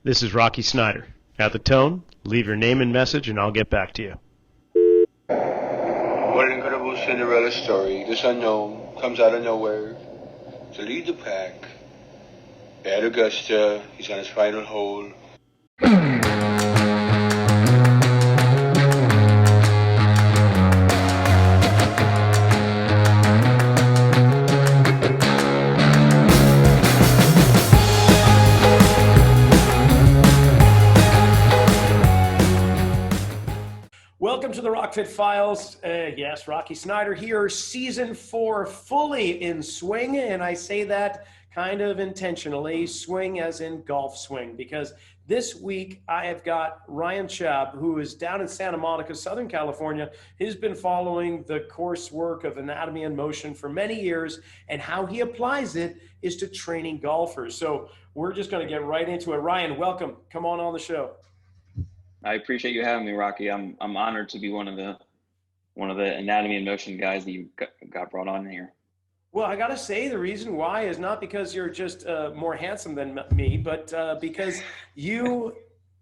This is Rocky Snyder. At the tone, leave your name and message and I'll get back to you. What an incredible Cinderella story. This unknown comes out of nowhere to lead the pack. At Augusta, he's on his final hole. Welcome to the Rockfit Files. Yes, Rocky Snyder here. Season 4 fully in swing, and I say that kind of intentionally, swing as in golf swing, because this week I have got Rian Chab, who is down in Santa Monica, Southern California. He's been following the coursework of anatomy and motion for many years, and how he applies it is to training golfers. So we're just going to get right into it. Rian, welcome. Come on the show. I appreciate you having me, Rocky. I'm honored to be one of the anatomy and motion guys that you got brought on here. Well, I got to say the reason why is not because you're just more handsome than me, but because you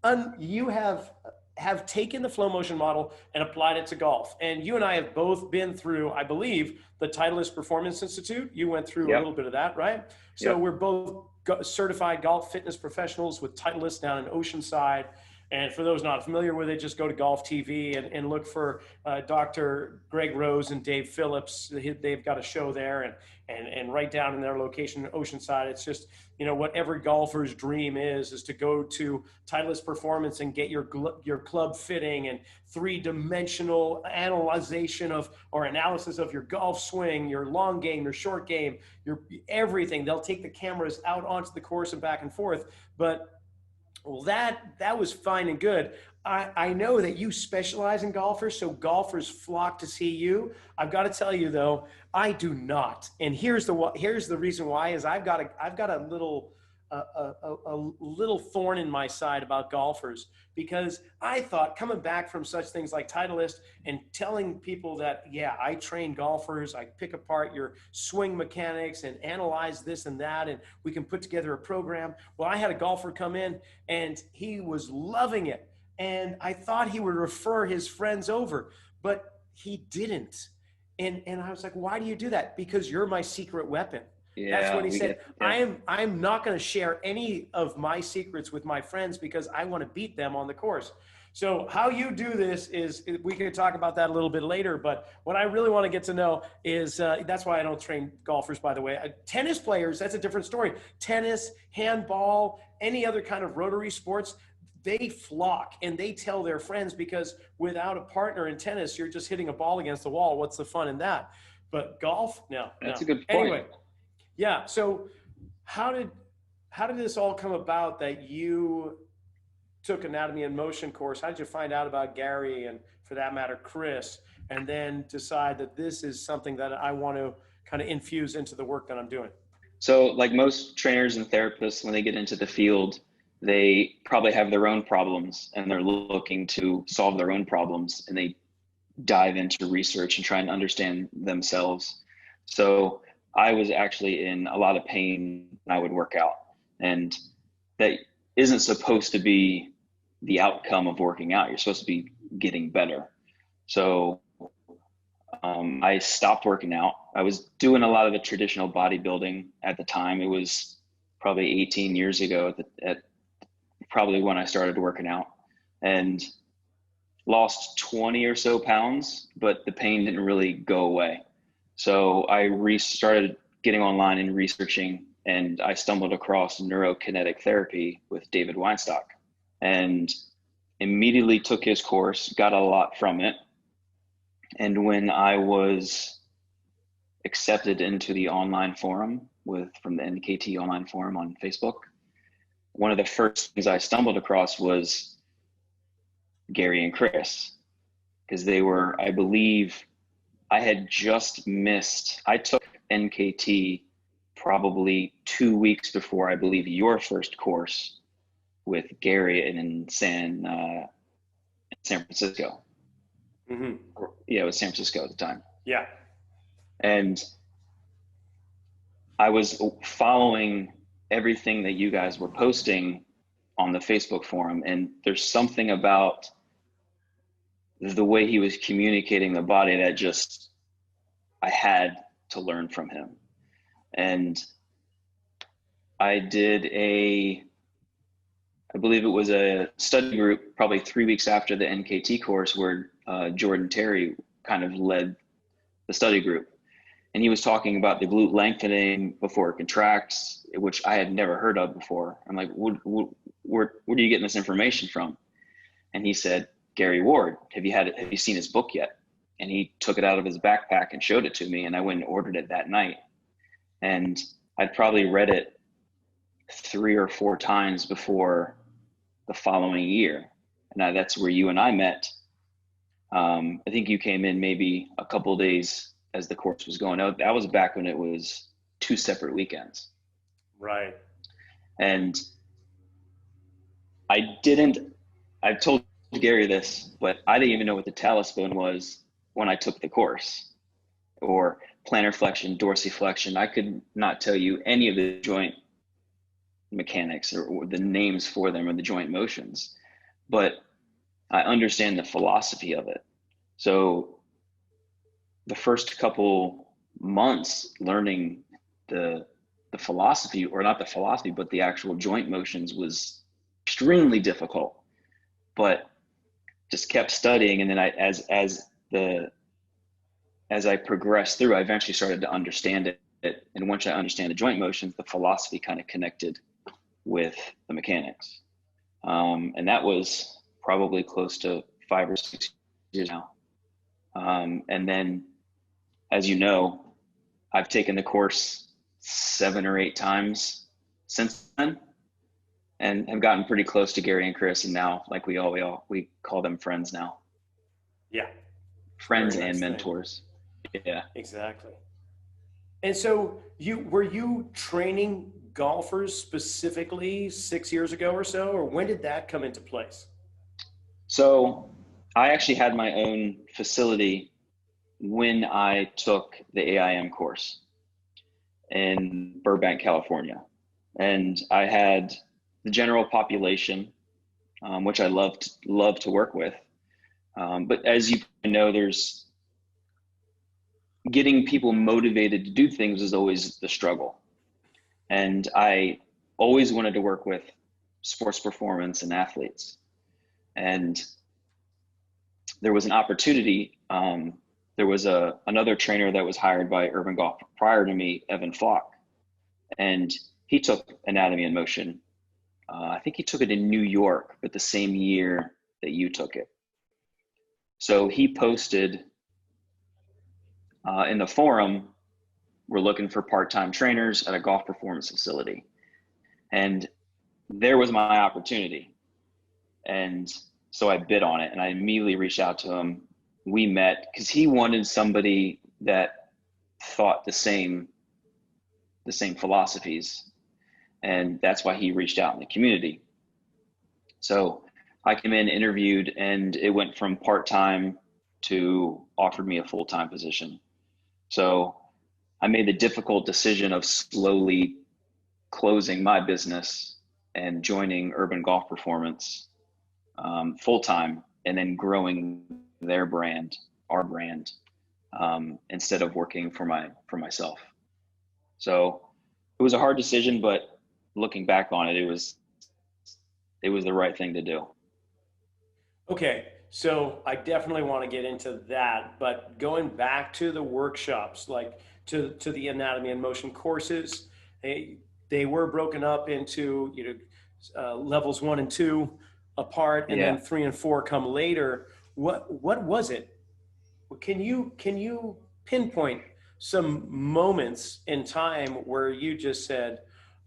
have taken the flow motion model and applied it to golf. And you and I have both been through, I believe, the Titleist Performance Institute. You went through a little bit of that, right? So we're both certified golf fitness professionals with Titleist down in Oceanside. And for those not familiar with it, just go to Golf TV and look for Dr. Greg Rose and Dave Phillips. They've got a show there, and right down in their location in Oceanside. It's just, you know, what every golfer's dream is to go to Titleist Performance and get your club fitting and three-dimensional analysis of your golf swing, your long game, your short game, your everything. They'll take the cameras out onto the course and back and forth, but well, that was fine and good. I know that you specialize in golfers, so golfers flock to see you. I've got to tell you though, I do not. And here's the reason why is I've got a little thorn in my side about golfers, because I thought coming back from such things like Titleist and telling people that, yeah, I train golfers, I pick apart your swing mechanics and analyze this and that, and we can put together a program. Well, I had a golfer come in and he was loving it. And I thought he would refer his friends over, but he didn't. And I was like, why do you do that? Because you're my secret weapon. Yeah, that's what he said. I'm not going to share any of my secrets with my friends because I want to beat them on the course. So how you do this is, we can talk about that a little bit later, but what I really want to get to know is, that's why I don't train golfers, by the way. Tennis players, that's a different story. Tennis, handball, any other kind of rotary sports, they flock and they tell their friends, because without a partner in tennis, you're just hitting a ball against the wall. What's the fun in that? But golf, no. That's a good point. Anyway. Yeah. So how did this all come about that you took anatomy and motion course? How did you find out about Gary and, for that matter, Chris, and then decide that this is something that I want to kind of infuse into the work that I'm doing? So like most trainers and therapists, when they get into the field, they probably have their own problems and they're looking to solve their own problems, and they dive into research and try and understand themselves. So I was actually in a lot of pain when I would work out, and that isn't supposed to be the outcome of working out. You're supposed to be getting better. So I stopped working out. I was doing a lot of the traditional bodybuilding at the time. It was probably 18 years ago at probably when I started working out, and lost 20 or so pounds, but the pain didn't really go away. So I started getting online and researching, and I stumbled across neurokinetic therapy with David Weinstock, and immediately took his course, got a lot from it. And when I was accepted into the online forum from the NKT online forum on Facebook, one of the first things I stumbled across was Gary and Chris, because they were, I believe, I had just missed, I took NKT probably 2 weeks before, I believe, your first course with Gary in San Francisco. Mm-hmm. Yeah, it was San Francisco at the time. Yeah. And I was following everything that you guys were posting on the Facebook forum, and there's something about the way he was communicating the body that just, I had to learn from him. And I did I believe it was a study group probably 3 weeks after the NKT course where Jordan Terry kind of led the study group. And he was talking about the glute lengthening before it contracts, which I had never heard of before. I'm like, where are you getting this information from? And he said, Gary Ward, have you seen his book yet? And he took it out of his backpack and showed it to me, and I went and ordered it that night. And I'd probably read it 3 or 4 times before the following year. And that's where you and I met. I think you came in maybe a couple of days as the course was going out. That was back when it was 2 separate weekends. Right. And I've told Gary this, but I didn't even know what the talus-bone was when I took the course, or plantar flexion, dorsiflexion. I could not tell you any of the joint mechanics or the names for them or the joint motions, but I understand the philosophy of it. So the first couple months learning the philosophy, or not the philosophy, but the actual joint motions, was extremely difficult, but just kept studying. And then as I progressed through, I eventually started to understand it. And once I understand the joint motions, the philosophy kind of connected with the mechanics. And that was probably close to 5 or 6 years now. And then, as you know, I've taken the course 7 or 8 times since then, and have gotten pretty close to Gary and Chris. And now, like we call them friends now. Yeah. Friends and mentors. Yeah, exactly. And so were you training golfers specifically 6 years ago or so, or when did that come into place? So I actually had my own facility when I took the AIM course in Burbank, California. And I had the general population, which I love to work with. But as you know, there's getting people motivated to do things is always the struggle. And I always wanted to work with sports performance and athletes. And there was an opportunity. There was another trainer that was hired by Urban Golf prior to me, Evan Flock, and he took Anatomy and Motion. I think he took it in New York, but the same year that you took it. So he posted in the forum, we're looking for part-time trainers at a golf performance facility. And there was my opportunity. And so I bid on it, and I immediately reached out to him. We met because he wanted somebody that thought the same philosophies. And that's why he reached out in the community. So I came in, interviewed, and it went from part-time to offered me a full-time position. So I made the difficult decision of slowly closing my business and joining Urban Golf Performance full-time, and then growing their brand, our brand, instead of working for myself. So it was a hard decision, but looking back on it, it was the right thing to do. Okay, so I definitely want to get into that, but going back to the workshops, like to the Anatomy and Motion courses, they were broken up into levels 1 and 2 apart, and then 3 and 4 come later. What was it? Can you pinpoint some moments in time where you just said,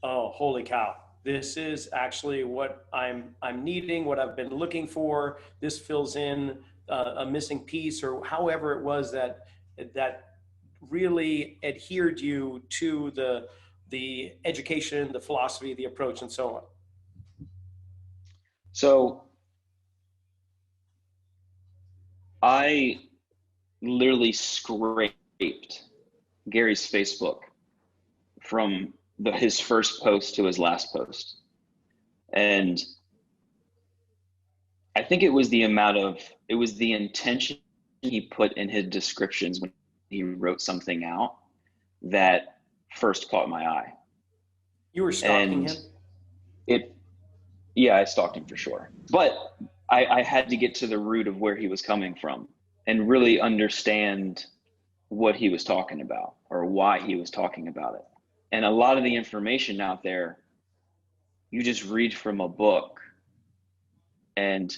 "Oh, holy cow! This is actually what I'm needing, what I've been looking for. This fills in a missing piece," or however it was that really adhered you to the education, the philosophy, the approach, and so on? So I literally scraped Gary's Facebook from his first post to his last post. And I think it was the intention he put in his descriptions when he wrote something out that first caught my eye. You were stalking him? Yeah, I stalked him for sure. But I had to get to the root of where he was coming from and really understand what he was talking about or why he was talking about it. And a lot of the information out there, you just read from a book, and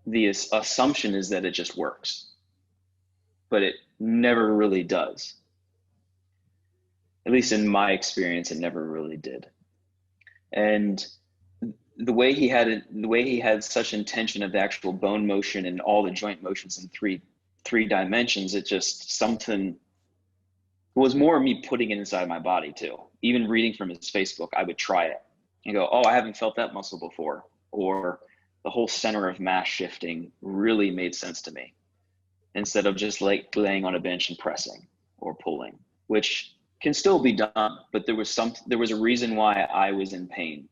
the assumption is that it just works, but it never really does. At least in my experience, it never really did. And the way he had such intention of the actual bone motion and all the joint motions in three dimensions, it just something was more me putting it inside my body too. Even reading from his Facebook, I would try it and go, oh, I haven't felt that muscle before. Or the whole center of mass shifting really made sense to me, instead of just like laying on a bench and pressing or pulling, which can still be done, but there was a reason why I was in pain,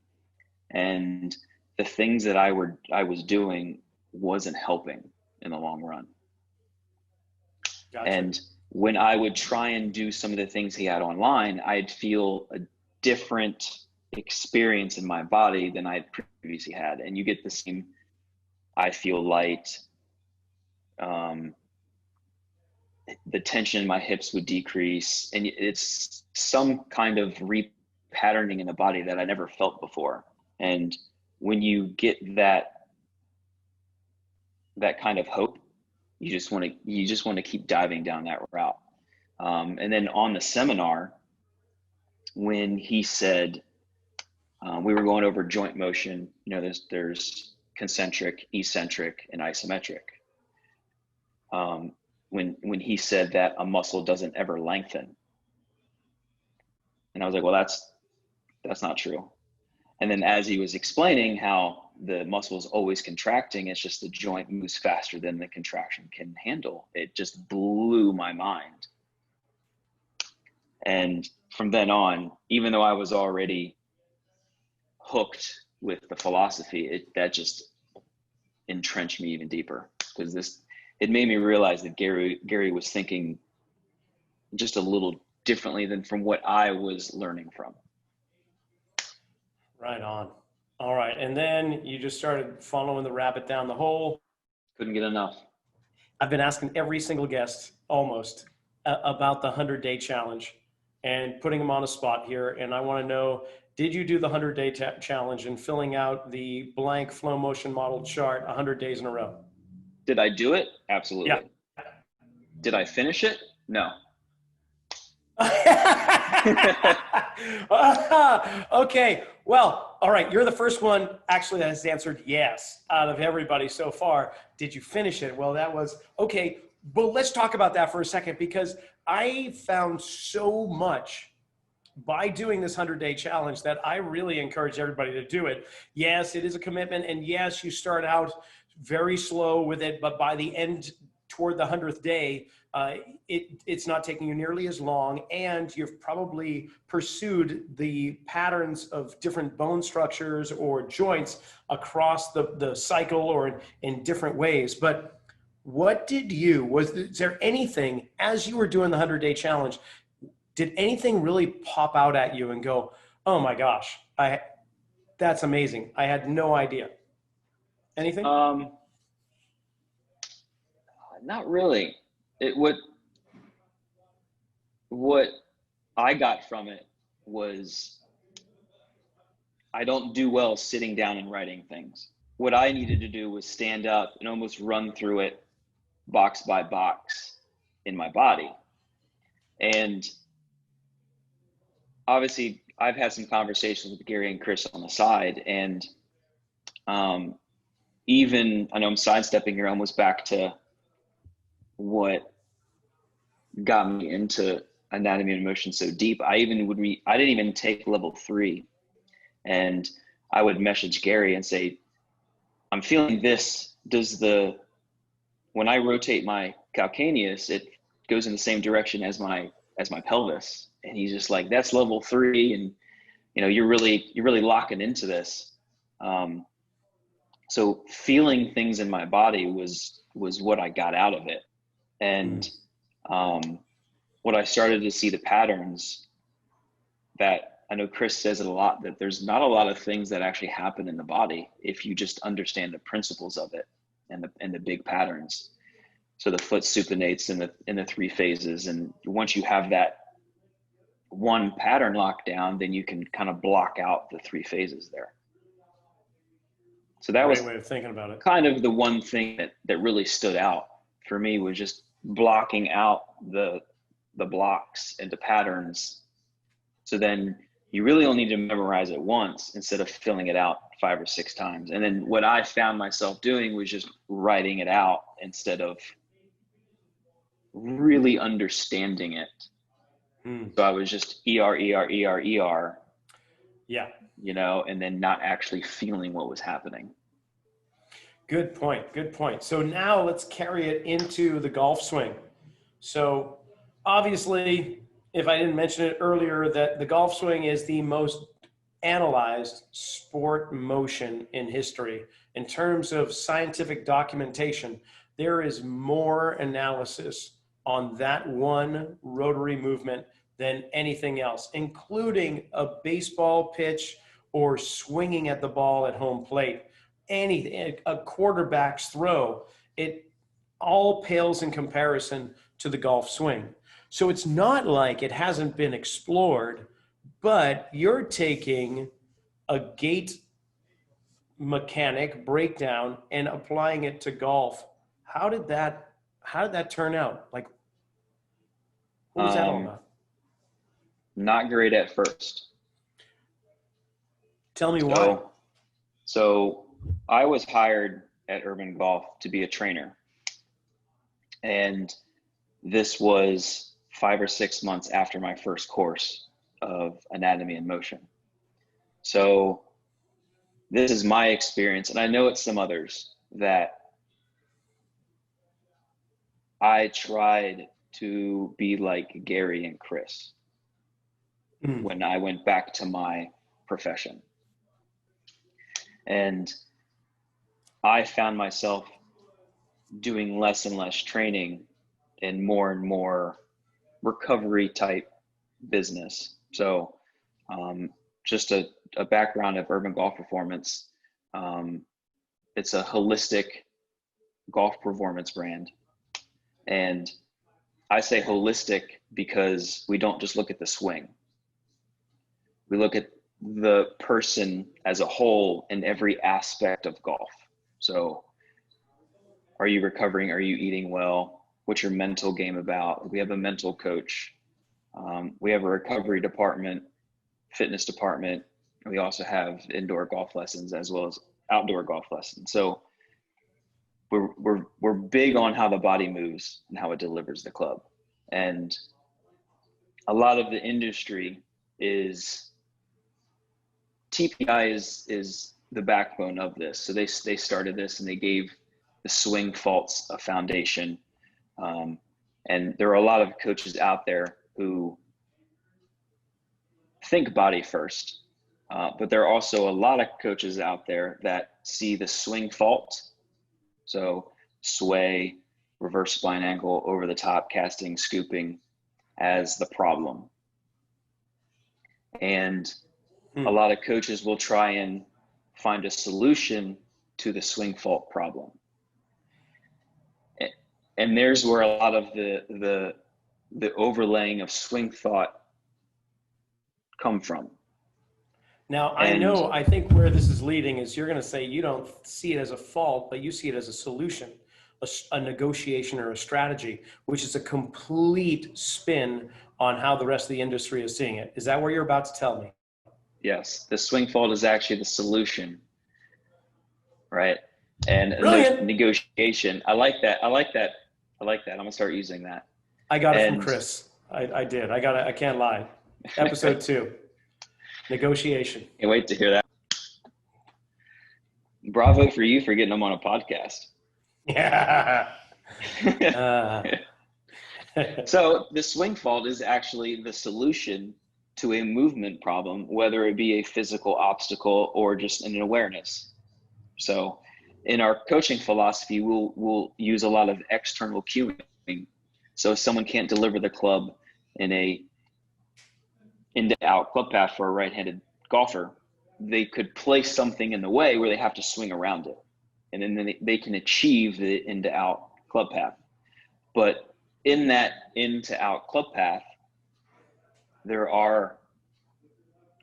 and the things that I was doing wasn't helping in the long run. Gotcha. And when I would try and do some of the things he had online, I'd feel a different experience in my body than I had previously had. And you get the same, I feel light, the tension in my hips would decrease, and it's some kind of repatterning in the body that I never felt before. And when you get that kind of hope, you just want to keep diving down that route. And then on the seminar, when he said, we were going over joint motion, there's concentric, eccentric, and isometric. When he said that a muscle doesn't ever lengthen, and I was like, well, that's not true. And then as he was explaining how the muscle is always contracting, it's just the joint moves faster than the contraction can handle, it just blew my mind. And from then on, even though I was already hooked with the philosophy, that just entrenched me even deeper, because it made me realize that Gary was thinking just a little differently than from what I was learning from. Right on. All right. And then you just started following the rabbit down the hole. Couldn't get enough. I've been asking every single guest almost about the 100-day challenge and putting them on a spot here. And I want to know, did you do the 100-day challenge and filling out the blank flow motion model chart 100 days in a row? Did I do it? Absolutely. Yeah. Did I finish it? No. Okay. Well, all right. You're the first one actually that has answered yes out of everybody so far. Did you finish it? Well, that was okay. But let's talk about that for a second, because I found so much by doing this 100-day challenge that I really encourage everybody to do it. Yes, it is a commitment. And yes, you start out very slow with it, but by the end, toward the 100th day, it's not taking you nearly as long, and you've probably pursued the patterns of different bone structures or joints across the cycle or in different ways. But what is there anything, as you were doing the 100-day challenge, did anything really pop out at you and go, oh my gosh, that's amazing, I had no idea? Anything? Not really. What I got from it was, I don't do well sitting down and writing things. What I needed to do was stand up and almost run through it box by box in my body. And obviously I've had some conversations with Gary and Chris on the side, and even, I know I'm sidestepping here almost back to what got me into anatomy and motion so deep. I didn't even take level 3, and I would message Gary and say, I'm feeling this. When I rotate my calcaneus, it goes in the same direction as my pelvis. And he's just like, that's level 3. And, you're really locking into this. So feeling things in my body was what I got out of it. And what I started to see the patterns that I know Chris says it a lot, that there's not a lot of things that actually happen in the body if you just understand the principles of it and the big patterns. So the foot supinates in the three phases. And once you have that one pattern locked down, then you can kind of block out the three phases there. So that was way of thinking about it. Kind of the one thing that really stood out for me, was just blocking out the blocks into patterns. So then you really only need to memorize it once instead of filling it out 5 or 6 times. And then what I found myself doing was just writing it out instead of really understanding it. So I was just ER. Yeah. You know, and then not actually feeling what was happening. Good point. Good point. So now let's carry it into the golf swing. So obviously, if I didn't mention it earlier, that the golf swing is the most analyzed sport motion in history. In terms of scientific documentation, there is more analysis on that one rotary movement than anything else, including a baseball pitch or swinging at the ball at home plate. Anything, a quarterback's throw, it all pales in comparison to the golf swing. So it's not like it hasn't been explored, but you're taking a gait mechanic breakdown and applying it to golf. How did that turn out? Like, what was that all about? Not great at first. Tell me why. So I was hired at Urban Golf to be a trainer. And this was 5 or 6 months after my first course of anatomy and motion. So this is my experience, and I know it's some others, that I tried to be like Gary and Chris when I went back to my profession. And I found myself doing less and less training and more recovery type business. So just a background of Urban Golf Performance. It's a holistic golf performance brand. And I say holistic because we don't just look at the swing. We look at the person as a whole in every aspect of golf. So are you recovering? Are you eating well? What's your mental game about? We have a mental coach. We have a recovery department, fitness department. And we also have indoor golf lessons as well as outdoor golf lessons. So we're big on how the body moves and how it delivers the club. And a lot of the industry is, TPI is the backbone of this. So they started this and they gave the swing faults a foundation. And there are a lot of coaches out there who think body first, but there are also a lot of coaches out there that see the swing fault. So sway, reverse spine angle, over the top, casting, scooping as the problem. And a lot of coaches will try and find a solution to the swing fault problem. And there's where a lot of the overlaying of swing thought come from. Now, I think where this is leading is you're going to say you don't see it as a fault, but you see it as a solution, a negotiation or a strategy, which is a complete spin on how the rest of the industry is seeing it. Is that what you're about to tell me? Yes, the swing fault is actually the solution, right? And there's negotiation. I like that. I'm gonna start using that. I got it from Chris. I did. I got it. I can't lie. Episode 2, negotiation. Can't wait to hear that. Bravo for you for getting them on a podcast. Yeah. So the swing fault is actually the solution to a movement problem, whether it be a physical obstacle or just an awareness. So in our coaching philosophy, we'll use a lot of external cueing. So if someone can't deliver the club in a in-to-out club path for a right-handed golfer, they could place something in the way where they have to swing around it. And then they can achieve the in-to-out club path. But in that in-to-out club path, there are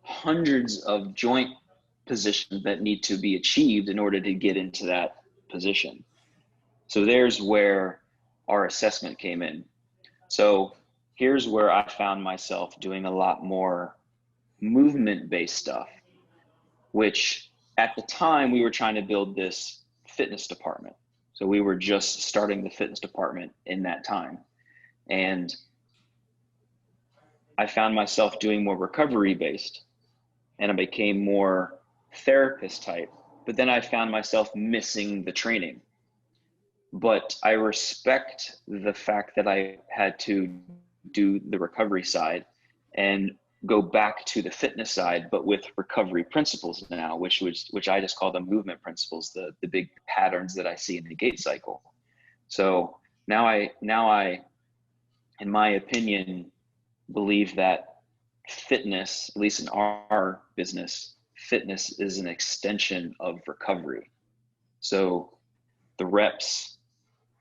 hundreds of joint positions that need to be achieved in order to get into that position. So there's where our assessment came in. So here's where I found myself doing a lot more movement-based stuff, which at the time we were trying to build this fitness department. So we were just starting the fitness department in that time. And I found myself doing more recovery-based, and I became more therapist type, but then I found myself missing the training. But I respect the fact that I had to do the recovery side and go back to the fitness side, but with recovery principles now, which I just call the movement principles, the big patterns that I see in the gait cycle. So now I, in my opinion, believe that fitness, at least in our business, fitness is an extension of recovery. So the reps,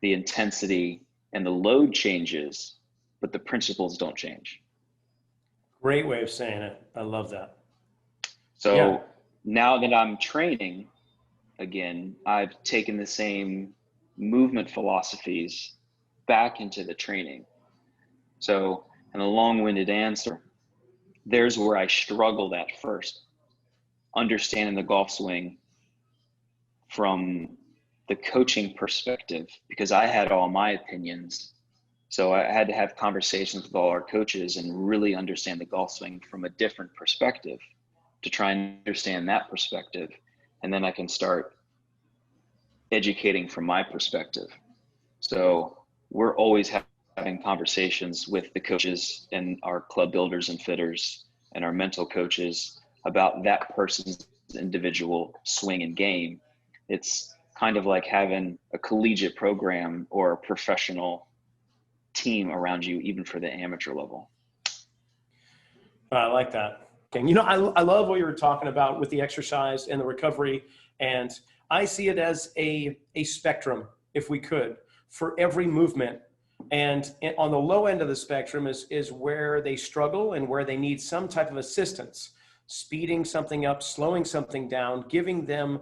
the intensity, and the load changes, but the principles don't change. Great way of saying it. I love that. So now that I'm training again, I've taken the same movement philosophies back into the training. So, in a long-winded answer, there's where I struggled at first, understanding the golf swing from the coaching perspective, because I had all my opinions. So I had to have conversations with all our coaches and really understand the golf swing from a different perspective to try and understand that perspective. And then I can start educating from my perspective. So we're always having conversations with the coaches and our club builders and fitters and our mental coaches about that person's individual swing and game. It's kind of like having a collegiate program or a professional team around you, even for the amateur level. I like that. And I love what you were talking about with the exercise and the recovery. And I see it as a spectrum, if we could, for every movement. And on the low end of the spectrum is where they struggle and where they need some type of assistance, speeding something up, slowing something down, giving them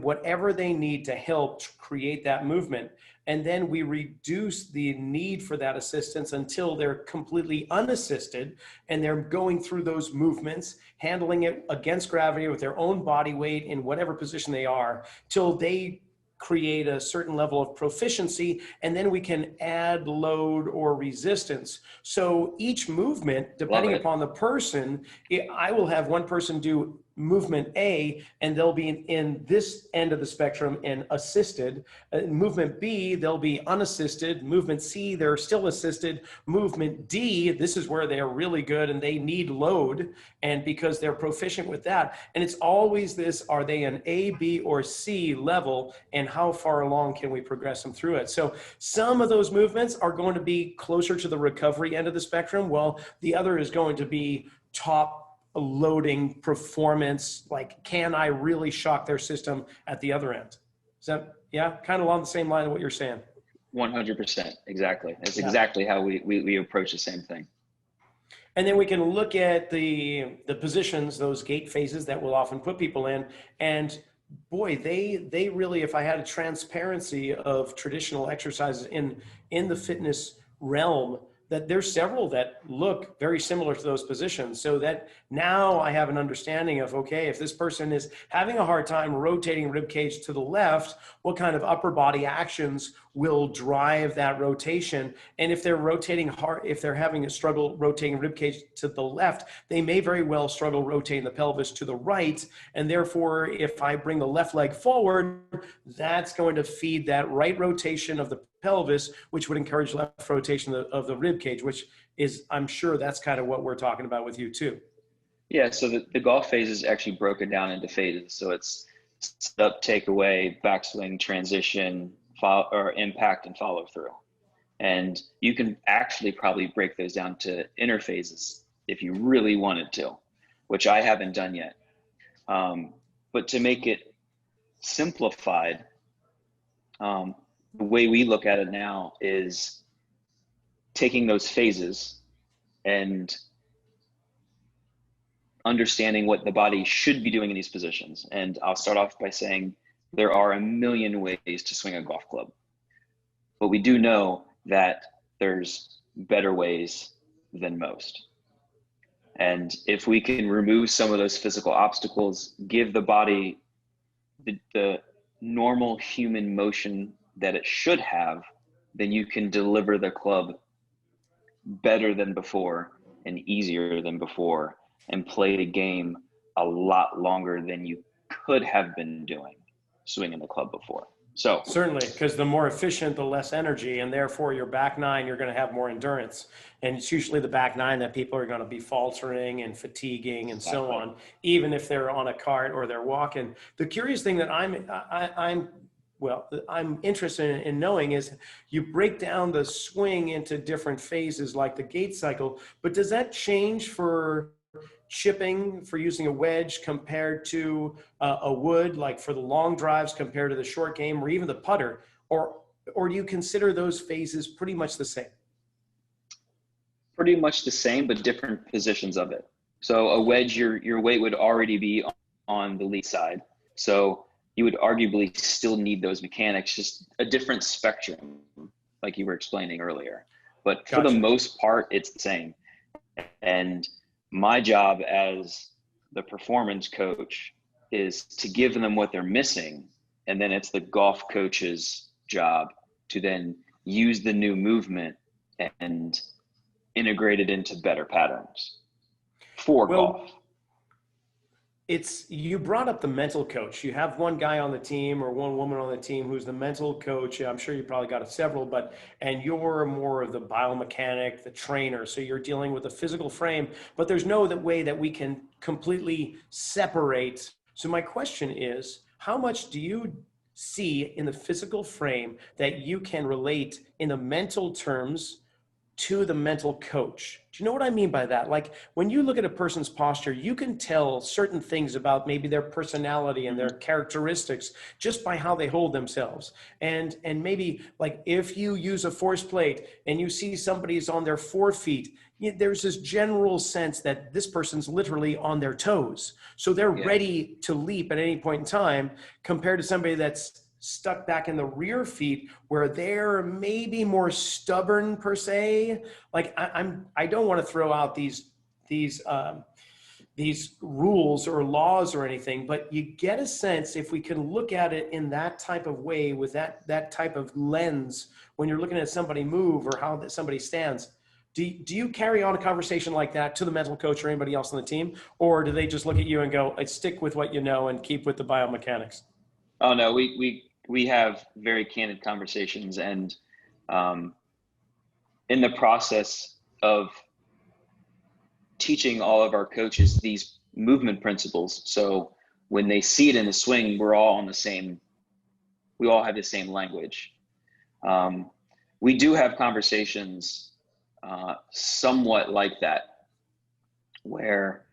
whatever they need to help create that movement. And then we reduce the need for that assistance until they're completely unassisted and they're going through those movements, handling it against gravity with their own body weight in whatever position they are, till they create a certain level of proficiency, and then we can add load or resistance. So each movement, depending upon the person, I will have one person do movement A, and they'll be in this end of the spectrum and assisted. Movement B, they'll be unassisted. Movement C, they're still assisted. Movement D, this is where they're really good and they need load, and because they're proficient with that. And it's always this, are they an A, B, or C level, and how far along can we progress them through it? So some of those movements are going to be closer to the recovery end of the spectrum, while the other is going to be top loading performance, like can I really shock their system at the other end? Is that, kind of along the same line of what you're saying? 100%, exactly. That's exactly how we approach the same thing. And then we can look at the positions, those gait phases that we'll often put people in, and boy, they really, if I had a transparency of traditional exercises in the fitness realm, that there's several that look very similar to those positions, so that now I have an understanding of, okay, if this person is having a hard time rotating rib cage to the left, what kind of upper body actions will drive that rotation? And if they're rotating hard, if they're having a struggle rotating rib cage to the left, they may very well struggle rotating the pelvis to the right. And therefore, if I bring the left leg forward, that's going to feed that right rotation of the pelvis, which would encourage left rotation of the rib cage, which is, I'm sure that's kind of what we're talking about with you too. Yeah, so the golf phase is actually broken down into phases. So it's set up, takeaway, backswing, transition, follow, or impact and follow through. And you can actually probably break those down to interphases if you really wanted to, which I haven't done yet. But to make it simplified, the way we look at it now is taking those phases and understanding what the body should be doing in these positions. And I'll start off by saying there are a million ways to swing a golf club, but we do know that there's better ways than most. And if we can remove some of those physical obstacles, give the body the normal human motion that it should have, then you can deliver the club better than before and easier than before, and play the game a lot longer than you could have been doing swinging the club before. So certainly, because the more efficient, the less energy, and therefore your back nine, you're going to have more endurance. And it's usually the back nine that people are going to be faltering and fatiguing and so on, even if they're on a cart or they're walking. The curious thing that I'm interested in knowing is you break down the swing into different phases like the gait cycle, but does that change for chipping, for using a wedge compared to a wood, like for the long drives compared to the short game, or even the putter, or do you consider those phases pretty much the same? Pretty much the same, but different positions of it. So a wedge, your weight would already be on the lead side. So you would arguably still need those mechanics, just a different spectrum, like you were explaining earlier. But for the most part, it's the same. And my job as the performance coach is to give them what they're missing. And then it's the golf coach's job to then use the new movement and integrate it into better patterns for golf. You brought up the mental coach. You have one guy on the team or one woman on the team who's the mental coach. I'm sure you probably got several, and you're more of the biomechanic, the trainer. So you're dealing with the physical frame, but there's no way that we can completely separate. So my question is, how much do you see in the physical frame that you can relate in the mental terms to the mental coach? Do you know what I mean by that? Like when you look at a person's posture, you can tell certain things about maybe their personality and their characteristics just by how they hold themselves. And maybe like if you use a force plate and you see somebody's on their 4 feet, there's this general sense that this person's literally on their toes. So they're ready to leap at any point in time, compared to somebody that's stuck back in the rear feet where they're maybe more stubborn per se. Like I don't want to throw out these rules or laws or anything, but you get a sense, if we can look at it in that type of way, with that type of lens, when you're looking at somebody move or how somebody stands, do you carry on a conversation like that to the mental coach or anybody else on the team? Or do they just look at you and go, I stick with what you know and keep with the biomechanics? Oh no, we have very candid conversations, and in the process of teaching all of our coaches these movement principles, so when they see it in the swing, we all have the same language. We do have conversations somewhat like that, where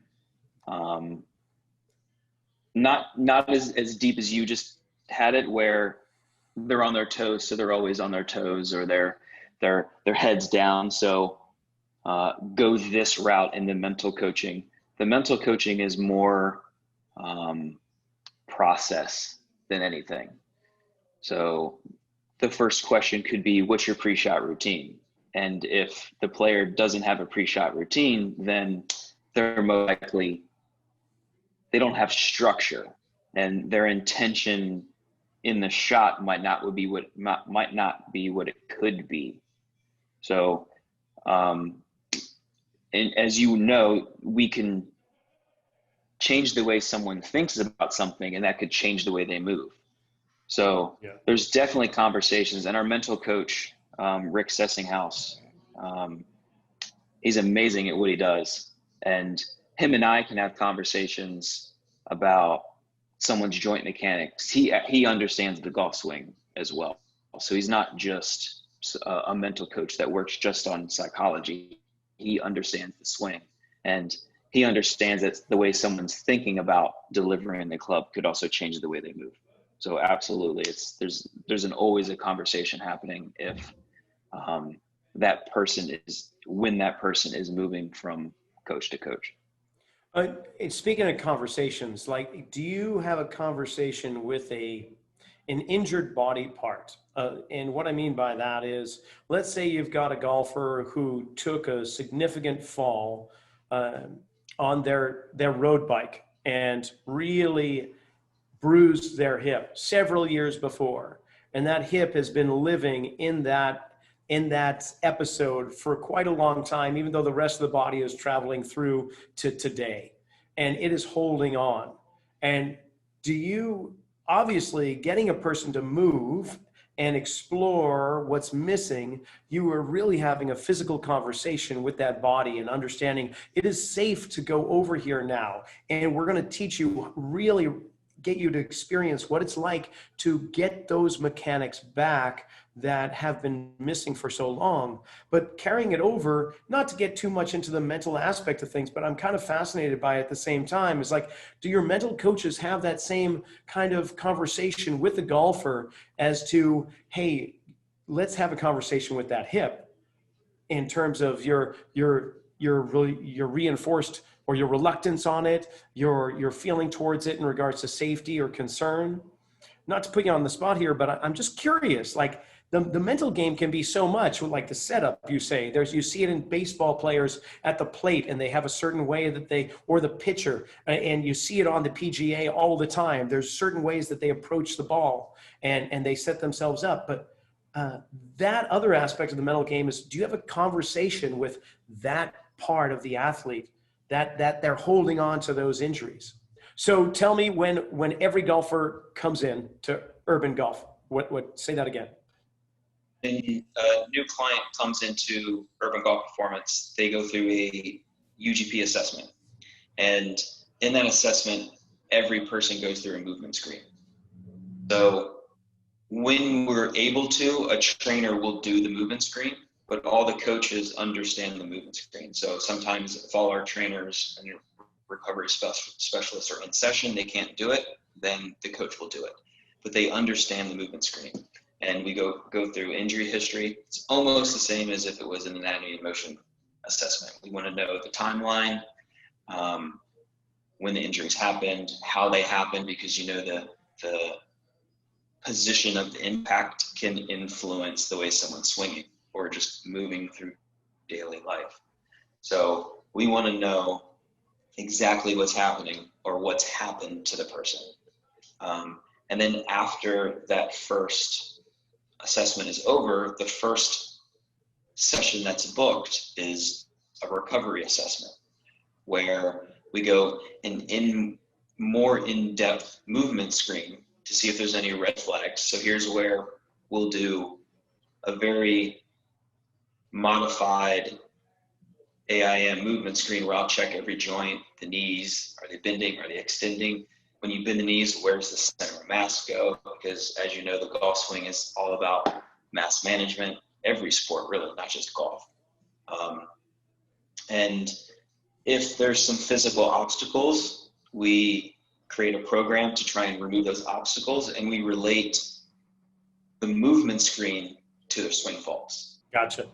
not as deep as you just had it, where they're on their toes, so they're always on their toes, or their heads down. So go this route in the mental coaching. The mental coaching is more process than anything. So the first question could be, what's your pre-shot routine? And if the player doesn't have a pre-shot routine, then they're most likely, they don't have structure, and their intention in the shot might not be what it could be. So, and as you know, we can change the way someone thinks about something, and that could change the way they move. So there's definitely conversations, and our mental coach, Rick Sessinghouse, he's amazing at what he does. And him and I can have conversations about someone's joint mechanics. He understands the golf swing as well. So he's not just a mental coach that works just on psychology. He understands the swing, and he understands that the way someone's thinking about delivering the club could also change the way they move. So absolutely, there's always a conversation happening if when that person is moving from coach to coach. Speaking of conversations, like, do you have a conversation with an injured body part? And what I mean by that is, let's say you've got a golfer who took a significant fall on their road bike and really bruised their hip several years before, and that hip has been living in that episode for quite a long time, even though the rest of the body is traveling through to today, and it is holding on. And do you, obviously getting a person to move and explore what's missing, you are really having a physical conversation with that body and understanding it is safe to go over here now, and we're going to teach you, really get you to experience what it's like to get those mechanics back that have been missing for so long. But carrying it over, not to get too much into the mental aspect of things, but I'm kind of fascinated by it at the same time, is like, do your mental coaches have that same kind of conversation with the golfer as to, hey, let's have a conversation with that hip in terms of your reinforced, or your reluctance on it, your feeling towards it in regards to safety or concern? Not to put you on the spot here, but I'm just curious, like, the mental game can be so much, like the setup, you say. You see it in baseball players at the plate, and they have a certain way that or the pitcher, and you see it on the PGA all the time. There's certain ways that they approach the ball, and they set themselves up. But that other aspect of the mental game is, do you have a conversation with that part of the athlete that they're holding on to those injuries? So tell me, when every golfer comes in to Urban Golf, what say that again? When a new client comes into Urban Golf Performance, they go through a UGP assessment. And in that assessment, every person goes through a movement screen. So when we're able to, a trainer will do the movement screen, but all the coaches understand the movement screen. So sometimes if all our trainers and recovery specialists are in session, they can't do it, then the coach will do it. But they understand the movement screen. And we go through injury history. It's almost the same as if it was an anatomy and motion assessment. We want to know the timeline, when the injuries happened, how they happened, because the position of the impact can influence the way someone's swinging or just moving through daily life. So we want to know exactly what's happening or what's happened to the person. And then after that first assessment is over, the first session that's booked is a recovery assessment, where we go in more in-depth movement screen to see if there's any red flags. So here's where we'll do a very modified AIM movement screen where I'll check every joint, the knees, are they bending, are they extending? When you bend the knees, where's the center of mass go? Because as you know, the golf swing is all about mass management, every sport really, not just golf. And if there's some physical obstacles, we create a program to try and remove those obstacles, and we relate the movement screen to their swing faults. Gotcha.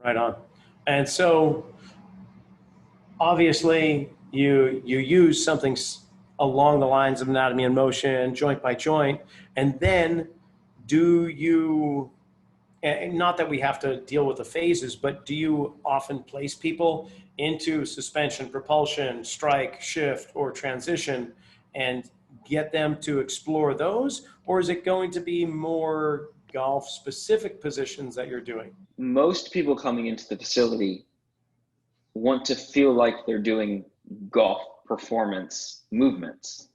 Right on. And so obviously you use something along the lines of anatomy and motion, joint by joint, and then do you, and not that we have to deal with the phases, but do you often place people into suspension, propulsion, strike, shift, or transition and get them to explore those? Or is it going to be more golf specific positions that you're doing? Most people coming into the facility want to feel like they're doing golf performance movements,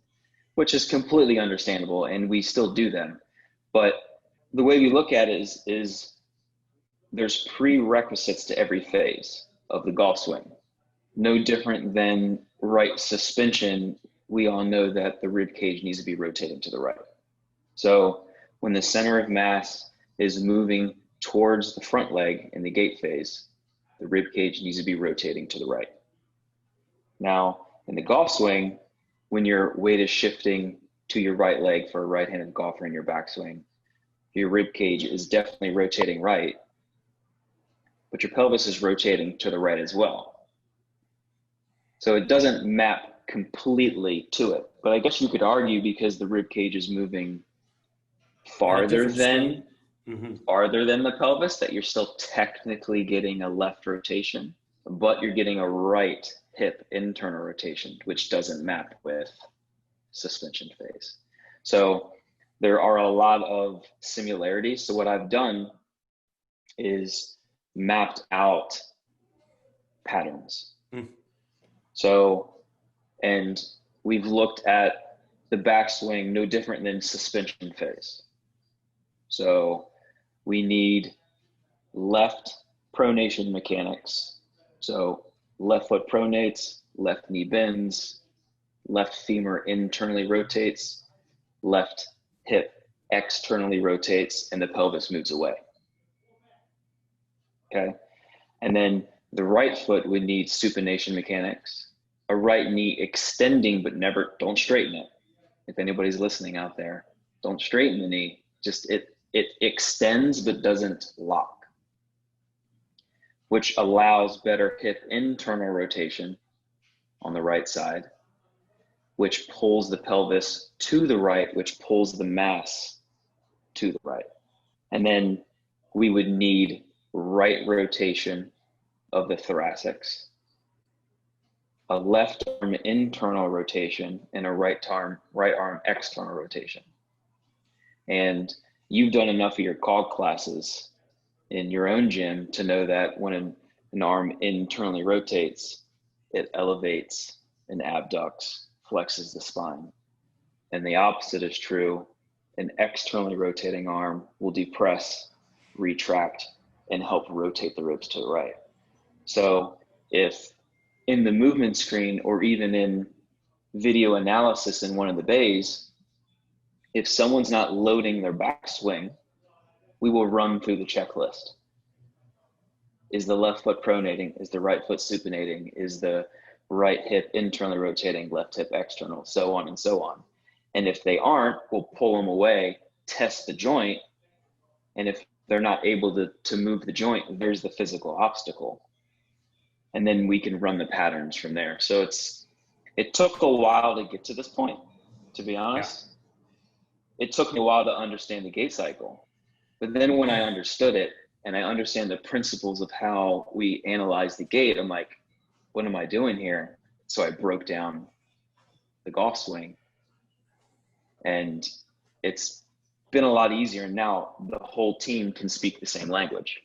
which is completely understandable, and we still do them. But the way we look at it is there's prerequisites to every phase of the golf swing. No different than right suspension we all know that the rib cage needs to be rotating to the right. So when the center of mass is moving towards the front leg in the gait phase, the rib cage needs to be rotating to the right. Now, in the golf swing, when your weight is shifting to your right leg for a right-handed golfer in your backswing, your rib cage is definitely rotating right, but your pelvis is rotating to the right as well. So it doesn't map completely to it, but I guess you could argue because the rib cage is moving farther than the pelvis, that you're still technically getting a left rotation, but you're getting a right hip internal rotation, which doesn't map with suspension phase. So there are a lot of similarities. So what I've done is mapped out patterns. So, and we've looked at the backswing no different than suspension phase. So we need left pronation mechanics. So left foot pronates, left knee bends, left femur internally rotates, left hip externally rotates, and the pelvis moves away. Okay. And then the right foot would need supination mechanics, a right knee extending, but never, don't straighten it. If anybody's listening out there, don't straighten the knee. Just it extends, but doesn't lock, which allows better hip internal rotation on the right side, which pulls the pelvis to the right, which pulls the mass to the right. And then we would need right rotation of the thoracics, a left arm internal rotation, and a right arm external rotation. And you've done enough of your cog classes in your own gym to know that when an arm internally rotates, it elevates and abducts, flexes the spine. And the opposite is true. An externally rotating arm will depress, retract, and help rotate the ribs to the right. So if in the movement screen or even in video analysis in one of the bays, if someone's not loading their backswing, we will run through the checklist. Is the left foot pronating? Is the right foot supinating? Is the right hip internally rotating, left hip external, so on and so on. And if they aren't, we'll pull them away, test the joint. And if they're not able to move the joint, there's the physical obstacle. And then we can run the patterns from there. So it took a while to get to this point, to be honest. Yeah. It took me a while to understand the gait cycle. But then when I understood it and I understand the principles of how we analyze the gait, I'm like, what am I doing here? So I broke down the golf swing, and it's been a lot easier. And now the whole team can speak the same language.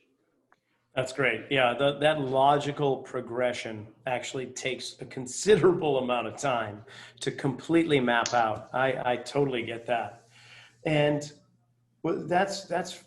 That's great. Yeah, that logical progression actually takes a considerable amount of time to completely map out. I totally get that. And that's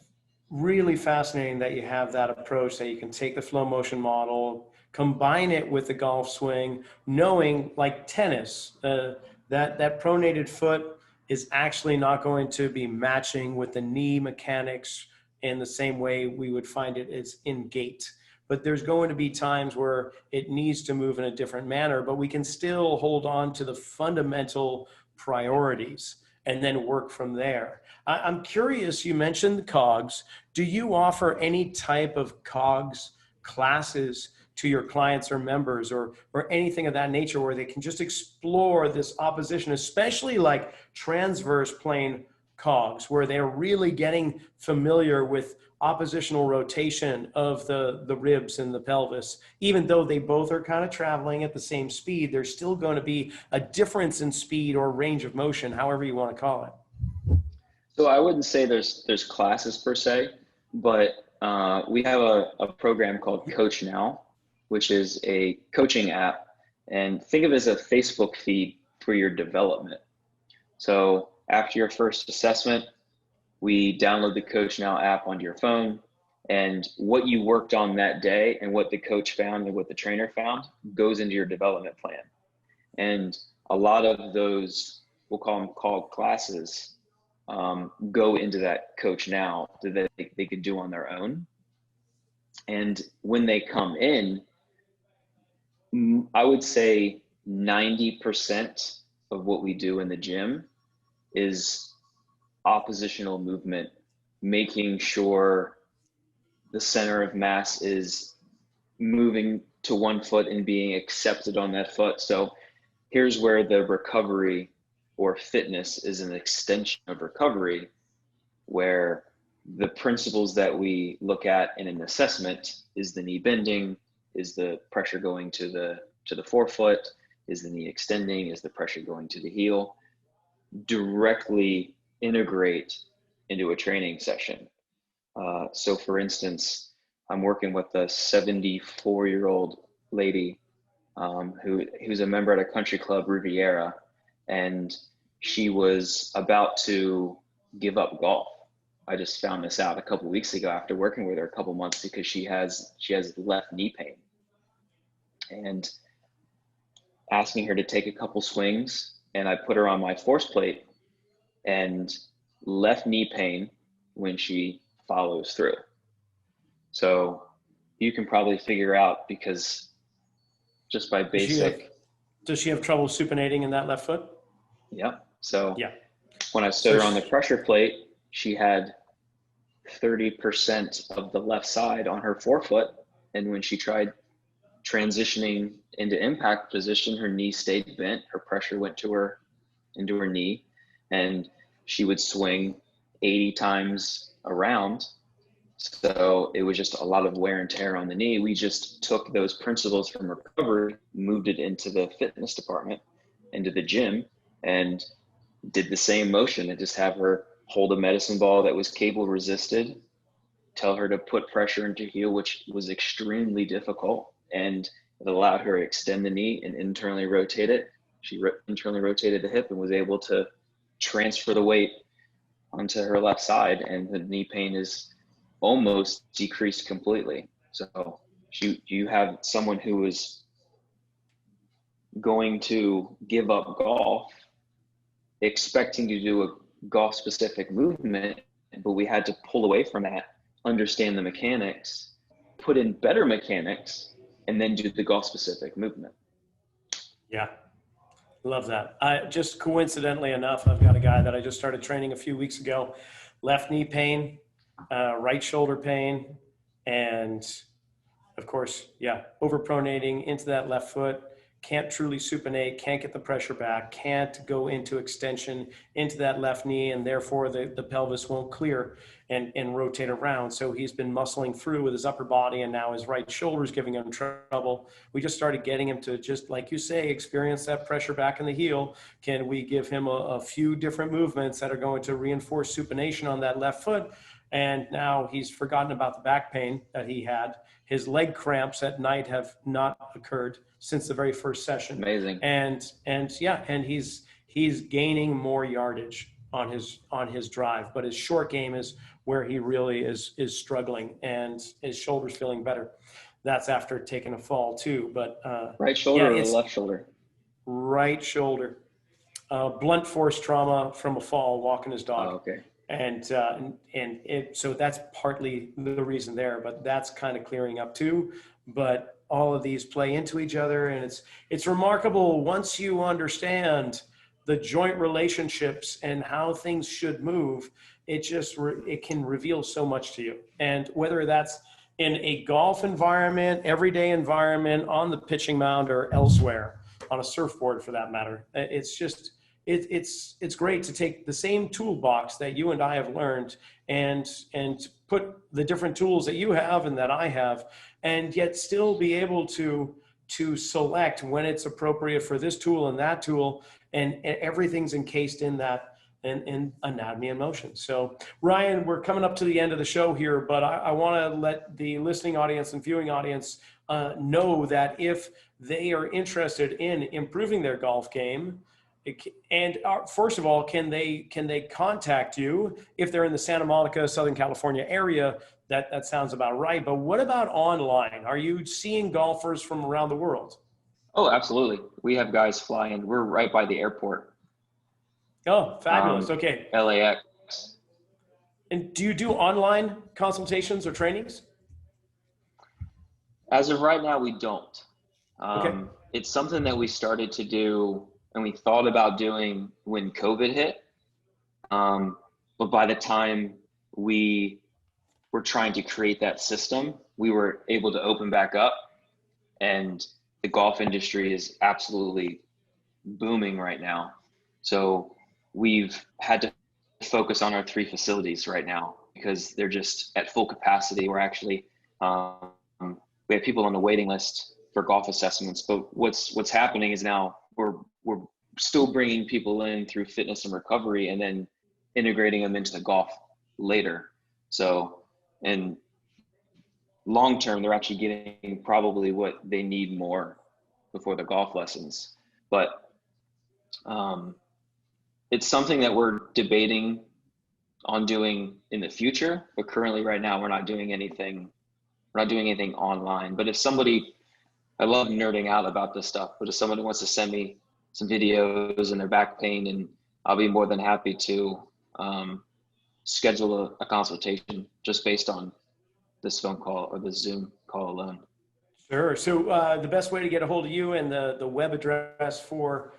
really fascinating that you have that approach, that you can take the flow motion model, combine it with the golf swing, knowing, like tennis, that pronated foot is actually not going to be matching with the knee mechanics in the same way we would find it is in gait. But there's going to be times where it needs to move in a different manner, but we can still hold on to the fundamental priorities and then work from there. I'm curious, you mentioned the Cogs. Do you offer any type of Cogs classes to your clients or members, or anything of that nature, where they can just explore this opposition, especially like transverse plane Cogs, where they're really getting familiar with oppositional rotation of the ribs and the pelvis? Even though they both are kind of traveling at the same speed, there's still going to be a difference in speed or range of motion, however you want to call it. So I wouldn't say there's classes per se, but we have a program called Coach Now, which is a coaching app, and think of it as a Facebook feed for your development. So after your first assessment, we download the Coach Now app onto your phone, and what you worked on that day and what the coach found and what the trainer found goes into your development plan. And a lot of those, we'll call them called classes, go into that coach now that they could do on their own. And when they come in, I would say 90% of what we do in the gym is oppositional movement, making sure the center of mass is moving to one foot and being accepted on that foot. So here's where the recovery or fitness is an extension of recovery, where the principles that we look at in an assessment is the knee bending, is the pressure going to the forefoot, is the knee extending, is the pressure going to the heel, directly integrate into a training session. So for instance, I'm working with a 74-year-old lady who's a member at a country club, Riviera, and she was about to give up golf. I just found this out a couple of weeks ago after working with her a couple months, because she has left knee pain, and asking her to take a couple swings, and I put her on my force plate, and left knee pain when she follows through. So you can probably figure out, because just by basic. Does she have trouble supinating in that left foot? Yeah. So yeah. When I stood her on the pressure plate, she had 30% of the left side on her forefoot. And when she tried transitioning into impact position, her knee stayed bent, her pressure went into her knee, and she would swing 80 times around. So it was just a lot of wear and tear on the knee. We just took those principles from recovery, moved it into the fitness department, into the gym, and did the same motion, and just have her hold a medicine ball that was cable resisted, tell her to put pressure into heel, which was extremely difficult, and it allowed her to extend the knee and internally rotate it. She internally rotated the hip and was able to transfer the weight onto her left side, and the knee pain is almost decreased completely. So you have someone who is going to give up golf, expecting to do a golf specific movement, but we had to pull away from that, understand the mechanics, put in better mechanics, and then do the golf specific movement. Yeah. Love that. I just coincidentally enough, I've got a guy that I just started training a few weeks ago, left knee pain, right shoulder pain, and of course, overpronating into that left foot, can't truly supinate, can't get the pressure back, can't go into extension into that left knee, and therefore the pelvis won't clear and rotate around. So he's been muscling through with his upper body, and now his right shoulder is giving him trouble. We just started getting him to, just like you say, experience that pressure back in the heel. Can we give him a few different movements that are going to reinforce supination on that left foot? And now he's forgotten about the back pain that he had. His leg cramps at night have not occurred since the very first session. Amazing. And he's gaining more yardage on his drive, but his short game is where he really is struggling, and his shoulder's feeling better. That's after taking a fall too. But right shoulder or left shoulder? Right shoulder. Blunt force trauma from a fall walking his dog. Oh, okay. So that's partly the reason there, but that's kind of clearing up too. But all of these play into each other, and it's remarkable once you understand the joint relationships and how things should move. It can reveal so much to you. And whether that's in a golf environment, everyday environment, on the pitching mound, or elsewhere, on a surfboard for that matter, it's just it's great to take the same toolbox that you and I have learned and put the different tools that you have and that I have, and yet still be able to select when it's appropriate for this tool and that tool, and everything's encased in that in anatomy and motion. So Ryan, we're coming up to the end of the show here, but I want to let the listening audience and viewing audience know that if they are interested in improving their golf game, and first of all, can they contact you if they're in the Santa Monica, Southern California area? That sounds about right. But what about online? Are you seeing golfers from around the world? Oh, absolutely. We have guys flying. We're right by the airport. Oh, fabulous. Okay. LAX. And do you do online consultations or trainings? As of right now, we don't. Okay. It's something that we started to do and we thought about doing when COVID hit. But by the time we were trying to create that system, we were able to open back up, and the golf industry is absolutely booming right now. So we've had to focus on our 3 facilities right now because they're just at full capacity. We're actually, we have people on the waiting list for golf assessments, but what's happening is now we're still bringing people in through fitness and recovery and then integrating them into the golf later. So, and long term, they're actually getting probably what they need more before the golf lessons. But it's something that we're debating on doing in the future, but currently right now we're not doing anything online. But if somebody, I love nerding out about this stuff, but if somebody wants to send me some videos and their back pain, and I'll be more than happy to schedule a consultation just based on this phone call or the Zoom call alone. Sure. So the best way to get a hold of you and the web address for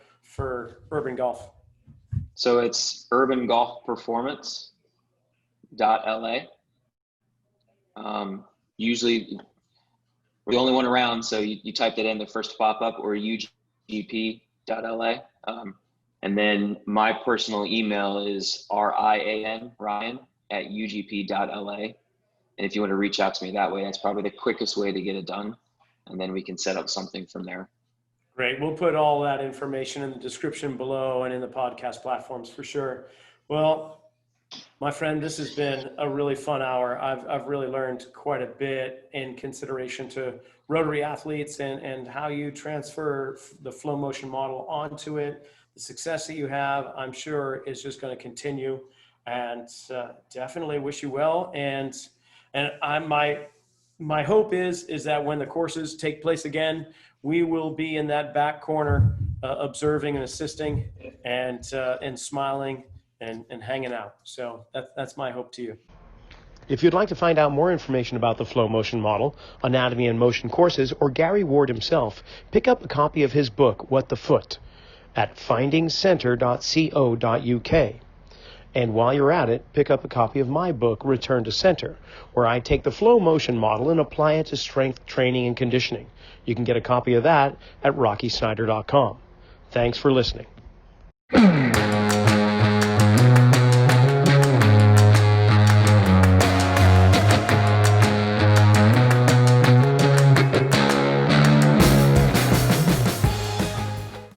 Urban Golf. So it's urbangolfperformance.la. Usually we're the only one around, so you type that in, the first pop up, or ugp.la. And then my personal email is Ryan at ugp.la. And if you want to reach out to me that way, that's probably the quickest way to get it done. And then we can set up something from there. Great. We'll put all that information in the description below and in the podcast platforms for sure. Well, my friend, this has been a really fun hour. I've really learned quite a bit in consideration to rotary athletes and how you transfer the flow motion model onto it. The success that you have, I'm sure, is just going to continue, and definitely wish you well. And my hope is that when the courses take place again, we will be in that back corner observing and assisting and smiling and hanging out. So that's my hope to you. If you'd like to find out more information about the flow motion model, anatomy and motion courses, or Gary Ward himself, pick up a copy of his book, What the Foot, at findingcenter.co.uk. And while you're at it, pick up a copy of my book, Return to Center, where I take the flow motion model and apply it to strength training and conditioning. You can get a copy of that at rockysnyder.com. Thanks for listening.